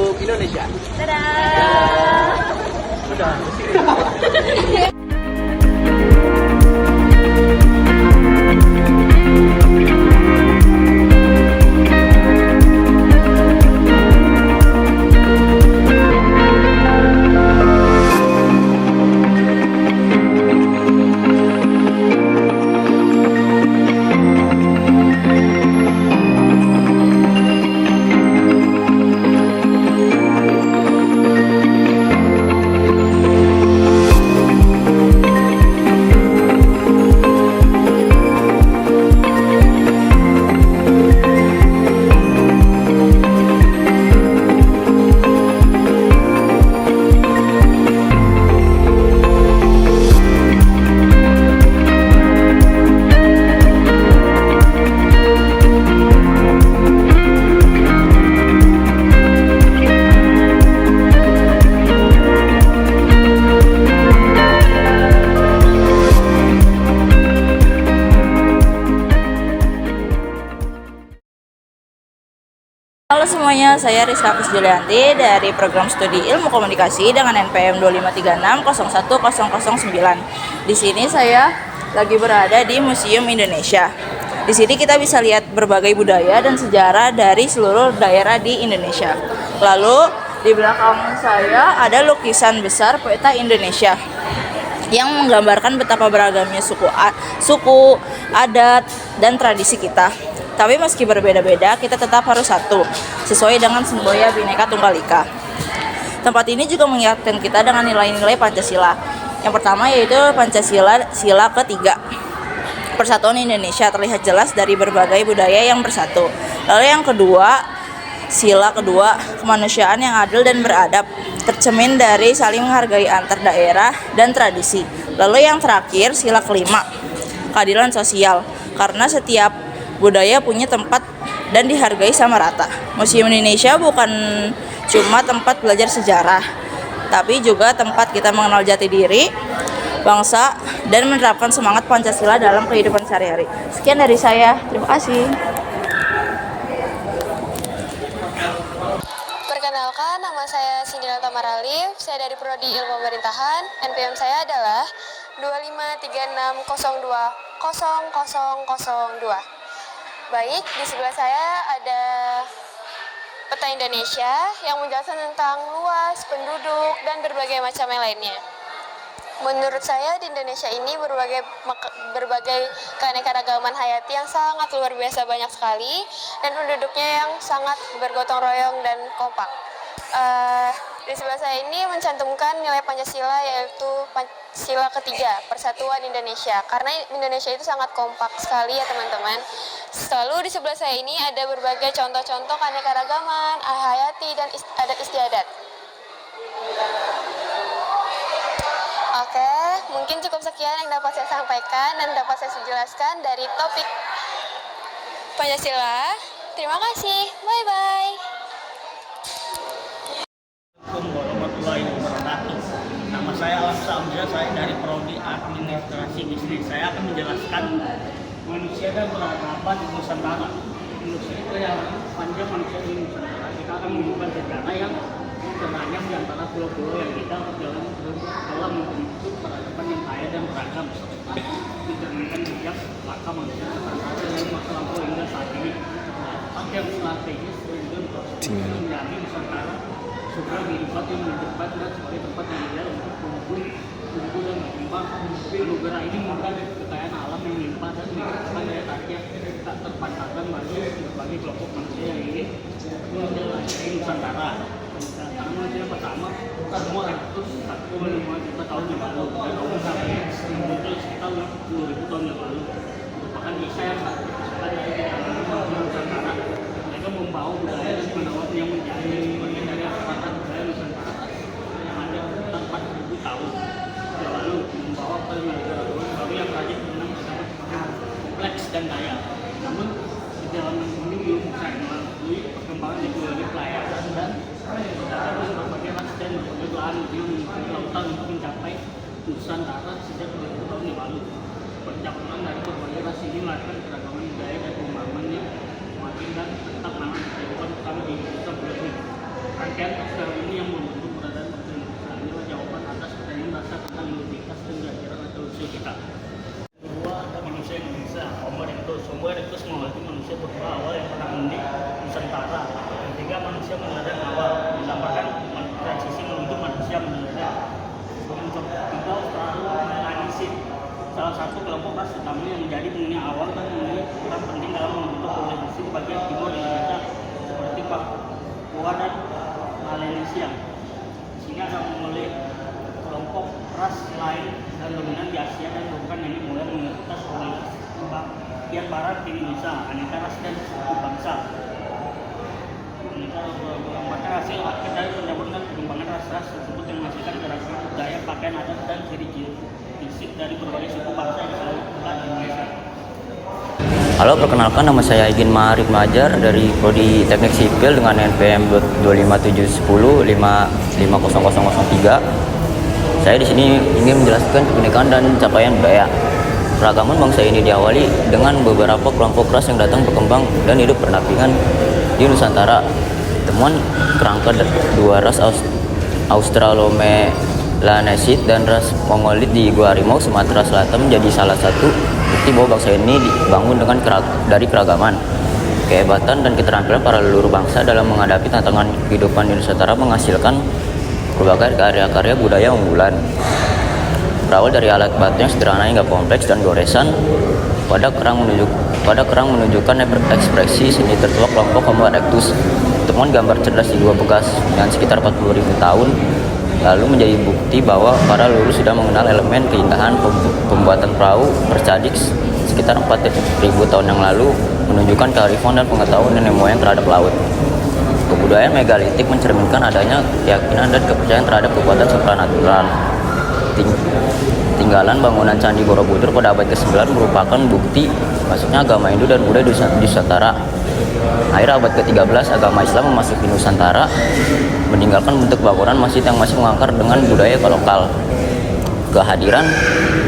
untuk Indonesia. Dadah. Udah. Halo semuanya, saya Rizka Kusjulianti dari program studi Ilmu Komunikasi dengan NPM 2536 01009. Di sini saya lagi berada di Museum Indonesia. Di sini kita bisa lihat berbagai budaya dan sejarah dari seluruh daerah di Indonesia. Lalu di belakang saya ada lukisan besar peta Indonesia yang menggambarkan betapa beragamnya suku, adat, dan tradisi kita. Tapi meski berbeda-beda, kita tetap harus satu, sesuai dengan semboya Bhinneka Tunggal Ika. Tempat ini juga mengingatkan kita dengan nilai-nilai Pancasila. Yang pertama yaitu Pancasila, sila ketiga. Persatuan Indonesia terlihat jelas dari berbagai budaya yang bersatu. Lalu yang kedua, sila kedua, kemanusiaan yang adil dan beradab, tercermin dari saling menghargai antar daerah dan tradisi. Lalu yang terakhir, sila kelima, keadilan sosial, karena setiap budaya punya tempat dan dihargai sama rata. Museum Indonesia bukan cuma tempat belajar sejarah, tapi juga tempat kita mengenal jati diri, bangsa, dan menerapkan semangat Pancasila dalam kehidupan sehari-hari. Sekian dari saya, terima kasih. Perkenalkan, nama saya Sindila Tamaralif, saya dari Prodi Ilmu Pemerintahan, NPM saya adalah 2536020002. Baik, di sebelah saya ada peta Indonesia yang menjelaskan tentang luas, penduduk, dan berbagai macam yang lainnya. Menurut saya di Indonesia ini berbagai keanekaragaman hayati yang sangat luar biasa banyak sekali, dan penduduknya yang sangat bergotong royong dan kompak. Di sebelah saya ini mencantumkan nilai Pancasila, yaitu sila ketiga, Persatuan Indonesia. Karena Indonesia itu sangat kompak sekali ya teman-teman. Lalu di sebelah saya ini ada berbagai contoh-contoh keanekaragaman, hayati, dan adat istiadat. Oke, mungkin cukup sekian yang dapat saya sampaikan dan dapat saya jelaskan dari topik Pancasila. Terima kasih, bye-bye. Assalamualaikum warahmatullahi wabarakatuh. Nama saya Alam Samja, saya dari Prodi Administrasi Bisnis. Saya akan menjelaskan manusia dan peradaban di Nusantara. Manusia itu yang panjang manusia di Nusantara. Kita akan menemukan sejarah yang terbanyak di antara pulau-pulau yang kita dalam membentuk peradaban yang kaya dan beragam. Mencerminkan jejak langkah manusia Nusantara dari masa lampau hingga saat ini. Tempat yang strategis dan menjadi Nusantara sebuah kehidupan yang mencepat dan sebagai tempat yang ideal untuk tumbuh dan berkembang. Anugerah ini merupakan kekayaan alam yang melimpah dan menyebabkan daya tarik yang tak terpatahkan bagi berbagai kelompok manusia yang ingin menjelajahi Nusantara. Karena manusia pertama semua 1,5 juta tahun yang lalu dan umur sampai sekitar 10.000 tahun yang lalu. Merupakan kisah yang tak terpisahkan dari manusia Nusantara. Mereka membawa budaya dan penawar yang menjadi bagian dari akar budaya Nusantara yang ada sekitar 4.000 tahun yang lalu, membawa pengetahuan baru yang rajin menang sangat kompleks dan kaya. Namun perjalanan ini belum bisa melalui perkembangan teknologi pelayaran dan secara berbagai ras dan berbagai belahan yang mengikuti lautan untuk mencapai Nusantara sejak 2000 tahun yang lalu. Percampuran dari berbagai ras ini melahirkan keragaman budaya dan pemahaman yang semakin dan tetap menang kehidupan utama di Indonesia. rangkaian acara ini yang membentuk keberadaan bangsa Indonesia. Inilah jawaban atas pertanyaan dasar tentang identitas dan kehadiran atau usia kita. Kedua, ada manusia Indonesia, Homo erectus. Homo erectus mengerti manusia purba awal yang pernah menghuni Nusantara. Ketiga, manusia modern awal, menggambarkan transisi menuju manusia modern. Tiga, Australopithecus, salah satu kelompok ras utama yang menjadi penghuni awal dan memiliki peran penting dalam membentuk populasi di bagian timur Indonesia seperti Papua dan Melanesia. Di sini ada memilih kelompok ras lain dan dominan di Asia dan bukan ini mulai mayoritas bagian barat di Indonesia, aneka ras dan suku bangsa. Maka hasil akhir dari pencabutan dan pengembangan ras-ras tersebut yang menghasilkan keragaman budaya, pakaian adat dan ciri-ciri fisik dari berbagai suku bangsa yang selalu ada di Indonesia. Halo, perkenalkan nama saya Igin Maharif Majar dari Prodi Teknik Sipil dengan NPM 25710550003. Saya di sini ingin menjelaskan keunikan dan capaian budaya. Keragaman bangsa ini diawali dengan beberapa kelompok ras yang datang berkembang dan hidup berdampingan di Nusantara. Temuan kerangka dua ras Australomelanesis dan ras Mongolit di Gua Harimau, Sumatera Selatan menjadi salah satu bukti bahwa bangsa ini dibangun dari keragaman. Kehebatan dan keterampilan para leluhur bangsa dalam menghadapi tantangan kehidupan di Nusantara menghasilkan berbagai karya-karya budaya unggulan. Berawal dari alat batu yang sederhana hingga kompleks dan goresan, pada kerang menunjukkan ekspresi seni tertua kelompok Homo erectus. Temuan gambar cerdas di gua bekas dengan sekitar 40.000 tahun lalu menjadi bukti bahwa para leluhur sudah mengenal elemen keindahan pembuatan perahu percadik sekitar 4.000 tahun yang lalu, menunjukkan kearifan dan pengetahuan nenek moyang terhadap laut. Kebudayaan megalitik mencerminkan adanya keyakinan dan kepercayaan terhadap kekuatan supranatural. Tinggalan bangunan Candi Borobudur pada abad ke-9 merupakan bukti masuknya agama Hindu dan Buddha di Nusantara. Akhir abad ke-13, agama Islam memasuki Nusantara, meninggalkan bentuk bangunan masjid yang masih mengakar dengan budaya lokal. Kehadiran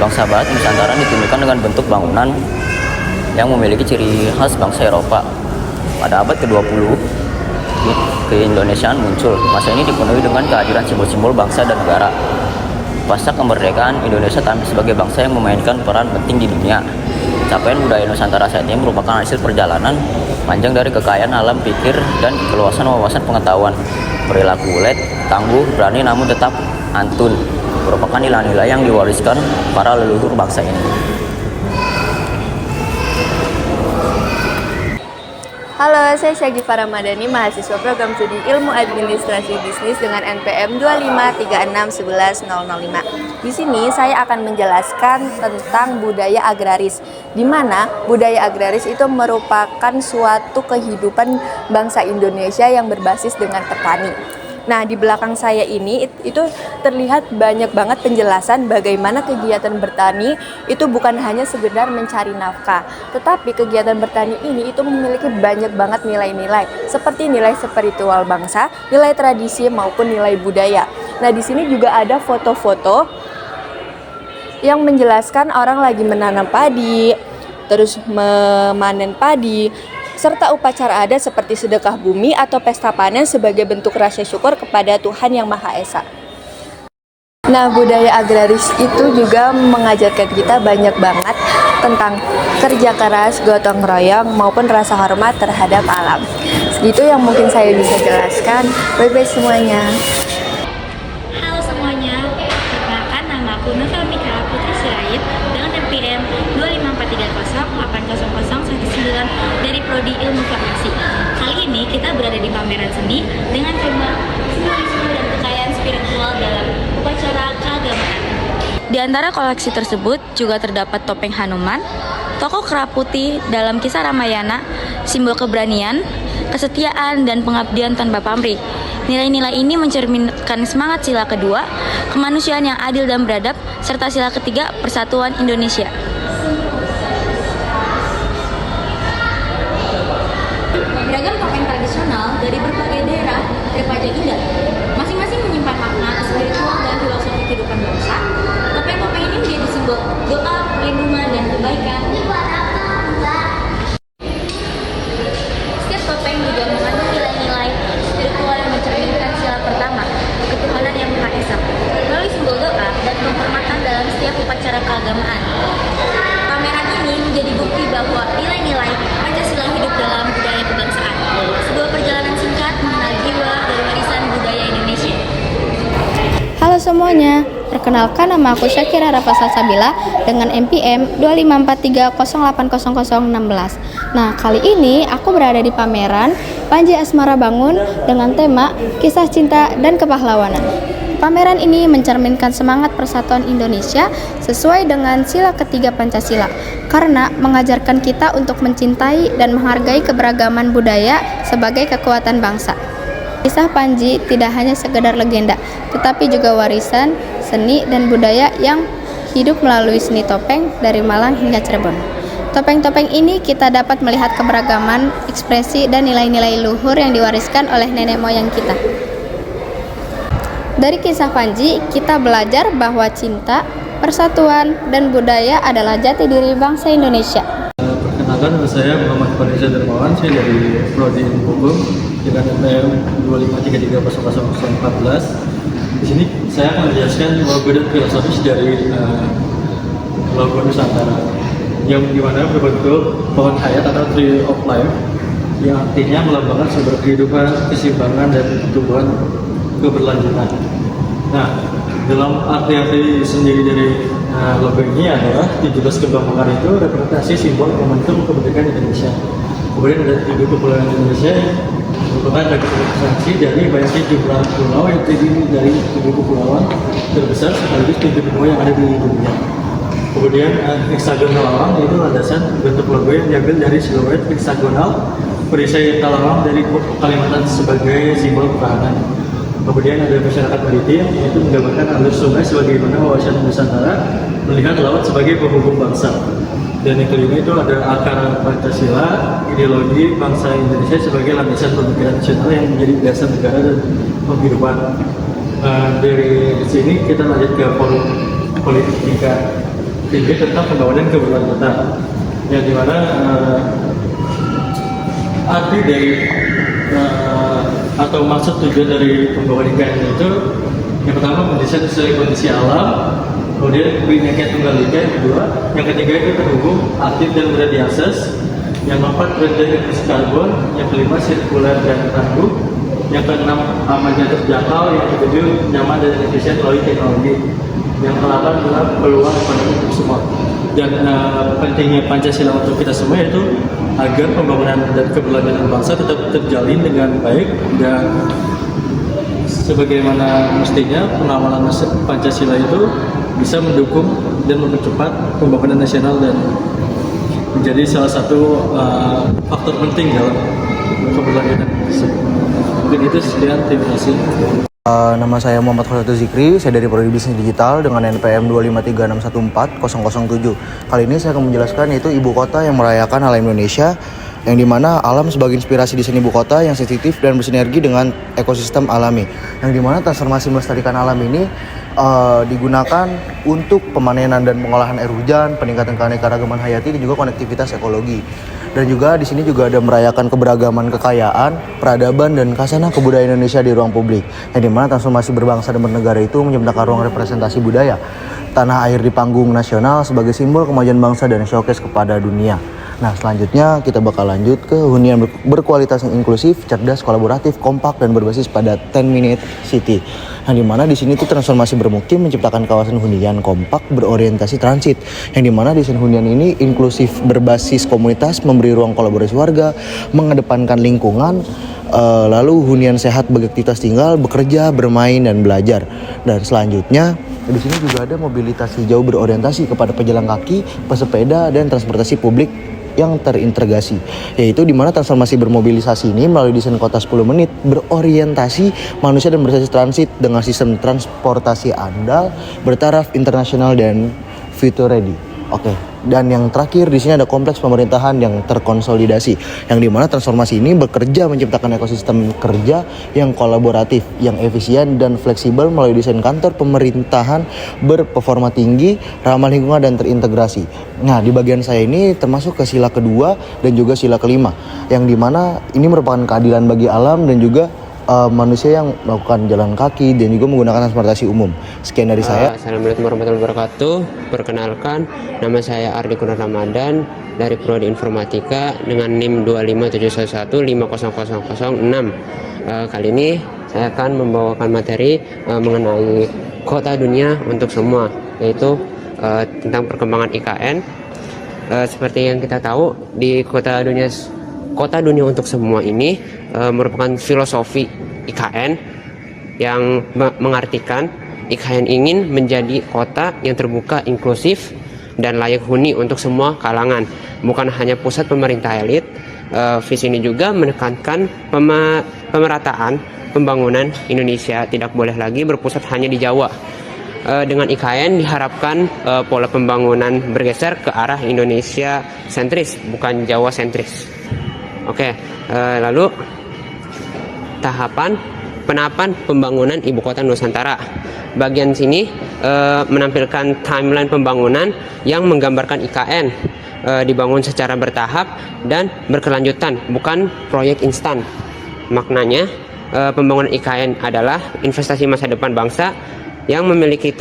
bangsa Barat Nusantara ditunjukkan dengan bentuk bangunan yang memiliki ciri khas bangsa Eropa. Pada abad ke-20, keindonesiaan muncul. Masa ini dipenuhi dengan kehadiran simbol-simbol bangsa dan negara. Pasca kemerdekaan, Indonesia tampil sebagai bangsa yang memainkan peran penting di dunia. Capaian budaya Nusantara saat ini merupakan hasil perjalanan panjang dari kekayaan alam pikir dan keluasan wawasan pengetahuan. Perilaku ulet, tangguh, berani namun tetap antun merupakan nilai-nilai yang diwariskan para leluhur bangsa ini. Halo, saya Syagifa Ramadhani, mahasiswa program studi Ilmu Administrasi Bisnis dengan NPM 253611005. Di sini saya akan menjelaskan tentang budaya agraris, di mana budaya agraris itu merupakan suatu kehidupan bangsa Indonesia yang berbasis dengan petani. Nah, di belakang saya ini itu terlihat banyak banget penjelasan bagaimana kegiatan bertani itu bukan hanya sekedar mencari nafkah, tetapi kegiatan bertani ini itu memiliki banyak banget nilai-nilai seperti nilai spiritual bangsa, nilai tradisi maupun nilai budaya. Nah, di sini juga ada foto-foto yang menjelaskan orang lagi menanam padi, terus memanen padi, serta upacara adat seperti sedekah bumi atau pesta panen sebagai bentuk rasa syukur kepada Tuhan Yang Maha Esa. Nah, budaya agraris itu juga mengajarkan kita banyak banget tentang kerja keras, gotong royong, maupun rasa hormat terhadap alam. Segitu yang mungkin saya bisa jelaskan. Bye-bye semuanya. Halo semuanya, perkenalkan nama aku Novel Mika Putri Sirait dengan NPM 253080019 dari Prodi Ilmu Farmasi. Kali ini kita berada di pameran seni dengan tema simbolisme dan kekayaan spiritual dalam upacara keagamaan. Di antara koleksi tersebut juga terdapat topeng Hanuman, tokoh kera putih dalam kisah Ramayana, simbol keberanian, kesetiaan, dan pengabdian tanpa pamrih. Nilai-nilai ini mencerminkan semangat sila kedua, kemanusiaan yang adil dan beradab, serta sila ketiga, persatuan Indonesia. Beragam topeng tradisional dari berbagai daerah terpajang indah, masing-masing menyimpan makna spiritual dan filosofi kehidupan bangsa. Topeng-topeng ini menjadi simbol doa, perlindungan, dan kebaikan. Setiap topeng juga mengandung nilai-nilai spiritual yang mencerminkan semuanya, perkenalkan nama aku Syakira Rafa Salsabila dengan NPM 2543080016. Nah, kali ini aku berada di pameran Panji Asmara Bangun dengan tema Kisah Cinta dan Kepahlawanan. Pameran ini mencerminkan semangat persatuan Indonesia sesuai dengan sila ketiga Pancasila karena mengajarkan kita untuk mencintai dan menghargai keberagaman budaya sebagai kekuatan bangsa. Kisah Panji tidak hanya sekedar legenda, tetapi juga warisan seni dan budaya yang hidup melalui seni topeng dari Malang hingga Cirebon. Topeng-topeng ini kita dapat melihat keberagaman, ekspresi, dan nilai-nilai luhur yang diwariskan oleh nenek moyang kita. Dari kisah Panji, kita belajar bahwa cinta, persatuan, dan budaya adalah jati diri bangsa Indonesia. Perkenalkan, nama saya Muhammad Fariza Dermawan, saya dari Prodi Ilmu Hukum dengan NPM 25330014. Di sini saya akan menjelaskan logo dan filosofis dari logo Nusantara, yang dimana berbentuk pohon hayat atau tree of life, yang artinya melambangkan sumber kehidupan, keseimbangan, dan tumbuhan keberlanjutan. Nah, dalam arti sendiri dari logo ini adalah 17 kembang mekar itu representasi simbol momentum kemerdekaan Indonesia. Kemudian ada 7 kepulauan Indonesia yang merupakan representasi dari banyaknya jumlah pulau yang terdiri dari 7 kepulauan terbesar sekaligus 7 benua yang ada di dunia. Kemudian heksagon lawang yaitu landasan bentuk logo yang diambil dari siluet heksagonal perisai talawang dari Kalimantan sebagai simbol pertahanan. Kemudian ada masyarakat maritim, yaitu menggambarkan alur sungai sebagaimana wawasan Nusantara melihat laut sebagai penghubung bangsa. Dan yang kelima itu ada akar Pancasila, ideologi bangsa Indonesia sebagai landasan pemikiran nasional yang menjadi dasar negara dan penghidupan. Dari sini kita lanjut ke forum politik tingkat tinggi tentang pembangunan keberlanjutan, yang dimana arti dari atau maksud tujuan dari pembangunan IKN itu yang pertama mendesain sesuai kondisi alam, kemudian Bhinneka Tunggal Ika yang kedua, yang ketiga itu terhubung, aktif dan mudah diakses, yang keempat rendah emisi karbon, yang kelima sirkuler dan tangguh, yang keenam aman dan terjangkau, yang ketujuh nyaman dan efisien melalui teknologi, yang ke-8 adalah peluang ekonomi untuk semua. Dan pentingnya Pancasila untuk kita semua yaitu agar pembangunan dan keberlanjutan bangsa tetap terjalin dengan baik, dan sebagaimana mestinya pengawalan Pancasila itu bisa mendukung dan mempercepat pembangunan nasional dan menjadi salah satu faktor penting dalam keberlanjutan. Mungkin itu sekian, terima kasih. Nama saya Muhammad Khosatul Zikri, saya dari Prodi Bisnis Digital dengan NPM 2536140007. Kali ini saya akan menjelaskan yaitu ibu kota yang merayakan alam Indonesia, yang dimana alam sebagai inspirasi desain ibu kota yang sensitif dan bersinergi dengan ekosistem alami, yang dimana transformasi melestarikan alam ini digunakan untuk pemanenan dan pengolahan air hujan, peningkatan keanekaragaman hayati dan juga konektivitas ekologi. Dan juga di sini juga ada merayakan keberagaman kekayaan, peradaban dan khasana kebudayaan Indonesia di ruang publik, yang dimana transformasi berbangsa dan bernegara itu menciptakan ruang representasi budaya tanah air di panggung nasional sebagai simbol kemajuan bangsa dan showcase kepada dunia. Nah, selanjutnya kita bakal lanjut ke hunian berkualitas yang inklusif, cerdas, kolaboratif, kompak dan berbasis pada 10-minute city. Yang dimana di sini tuh transformasi bermukim menciptakan kawasan hunian kompak berorientasi transit. Yang dimana desain hunian ini inklusif berbasis komunitas, memberi ruang kolaborasi warga, mengedepankan lingkungan, lalu hunian sehat bagi aktivitas tinggal, bekerja, bermain dan belajar. Dan selanjutnya di sini juga ada mobilitas hijau berorientasi kepada pejalan kaki, pesepeda dan transportasi publik yang terintegrasi, yaitu di mana transformasi bermobilisasi ini melalui desain kota 10 menit berorientasi manusia dan berbasis transit dengan sistem transportasi andal, bertaraf internasional dan future ready. Oke, dan yang terakhir di sini ada kompleks pemerintahan yang terkonsolidasi, yang dimana transformasi ini bekerja menciptakan ekosistem kerja yang kolaboratif, yang efisien dan fleksibel melalui desain kantor pemerintahan berperforma tinggi, ramah lingkungan dan terintegrasi. Nah, di bagian saya ini termasuk ke sila kedua dan juga sila kelima, yang dimana ini merupakan keadilan bagi alam dan juga manusia yang melakukan jalan kaki dan juga menggunakan transportasi umum. Sekian dari saya. Assalamualaikum warahmatullahi wabarakatuh. Perkenalkan, nama saya Ardi Kurnia Ramadan dari Prodi Informatika dengan NIM 25711500006. Kali ini saya akan membawakan materi mengenai kota dunia untuk semua, yaitu tentang perkembangan IKN. Seperti yang kita tahu, di kota dunia untuk semua ini merupakan filosofi IKN yang mengartikan IKN ingin menjadi kota yang terbuka, inklusif, dan layak huni untuk semua kalangan, bukan hanya pusat pemerintah elit. Visi ini juga menekankan pemerataan pembangunan Indonesia tidak boleh lagi berpusat hanya di Jawa. Dengan IKN diharapkan pola pembangunan bergeser ke arah Indonesia sentris, bukan Jawa sentris. Oke, lalu tahapan penahapan pembangunan Ibu Kota Nusantara. Bagian sini menampilkan timeline pembangunan yang menggambarkan IKN dibangun secara bertahap dan berkelanjutan, bukan proyek instan. Maknanya, pembangunan IKN adalah investasi masa depan bangsa yang memiliki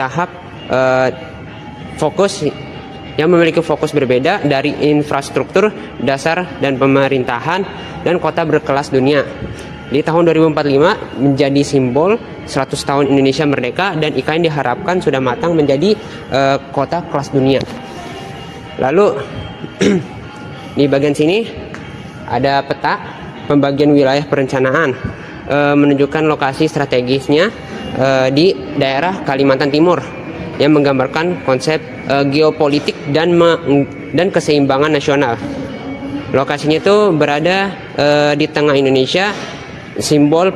fokus berbeda dari infrastruktur dasar dan pemerintahan dan kota berkelas dunia. Di tahun 2045 menjadi simbol 100 tahun Indonesia merdeka, dan IKN diharapkan sudah matang menjadi kota kelas dunia. Lalu di bagian sini ada peta pembagian wilayah perencanaan, menunjukkan lokasi strategisnya di daerah Kalimantan Timur yang menggambarkan konsep geopolitik dan keseimbangan nasional. Lokasinya itu berada di tengah Indonesia, simbol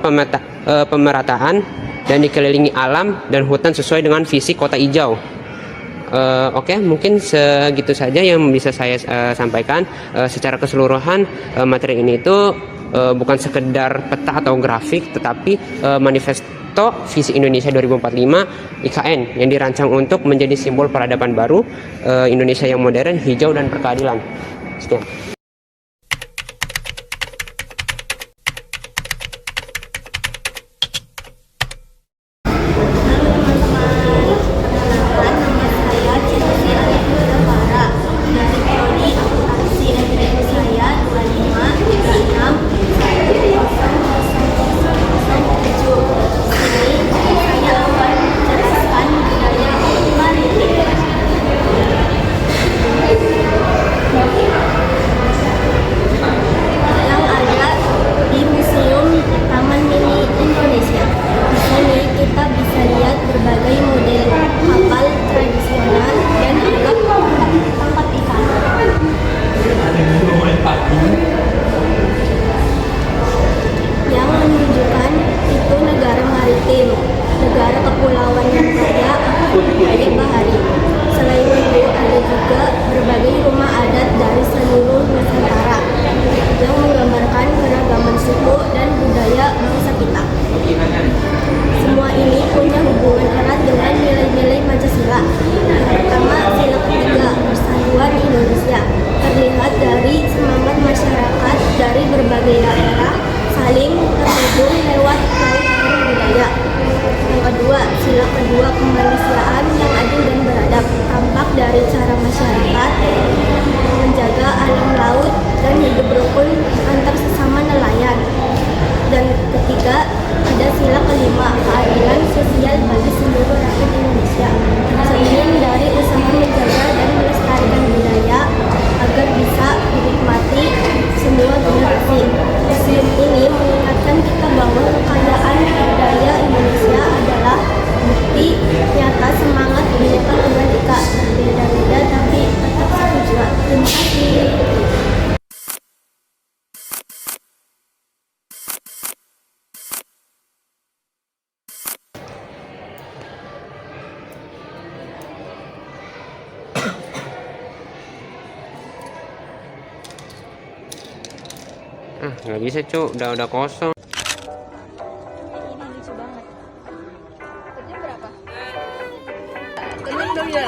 pemerataan dan dikelilingi alam dan hutan sesuai dengan visi kota hijau. Oke, mungkin segitu saja yang bisa saya sampaikan. Secara keseluruhan, materi ini itu bukan sekedar peta atau grafik, tetapi manifesto visi Indonesia 2045 IKN yang dirancang untuk menjadi simbol peradaban baru Indonesia yang modern, hijau, dan berkeadilan. Sekian. negara kepulauan yang kaya budaya bahari. Selain itu, ada juga berbagai rumah adat dari seluruh Nusantara yang menggambarkan keragaman suku dan budaya bangsa kita. Semua ini punya hubungan erat dengan nilai-nilai Pancasila. Yang pertama, sila ketiga, persatuan Indonesia, terlihat dari semangat masyarakat dari berbagai daerah saling terhubung lewat laut budaya. Yang kedua, sila kedua, kemanusiaan yang adil dan beradab, tampak dari cara masyarakat menjaga alam laut dan hidup rukun antar sesama nelayan. Dan ketiga, ada sila kelima, keadilan sosial bagi seluruh rakyat Indonesia, cermin dari usaha menjaga dan melestarikan budaya agar bisa dinikmati semua generasi. Museum ini mengingatkan kita bahwa kekayaan budaya Indonesia adalah bukti nyata semangat Bhinneka Tunggal Ika, berbeda-beda tapi tetap satu jua. Terima kasih. Nggak bisa Cuk, udah kosong. Ini lucu banget. Harganya berapa? Tenang dong ya.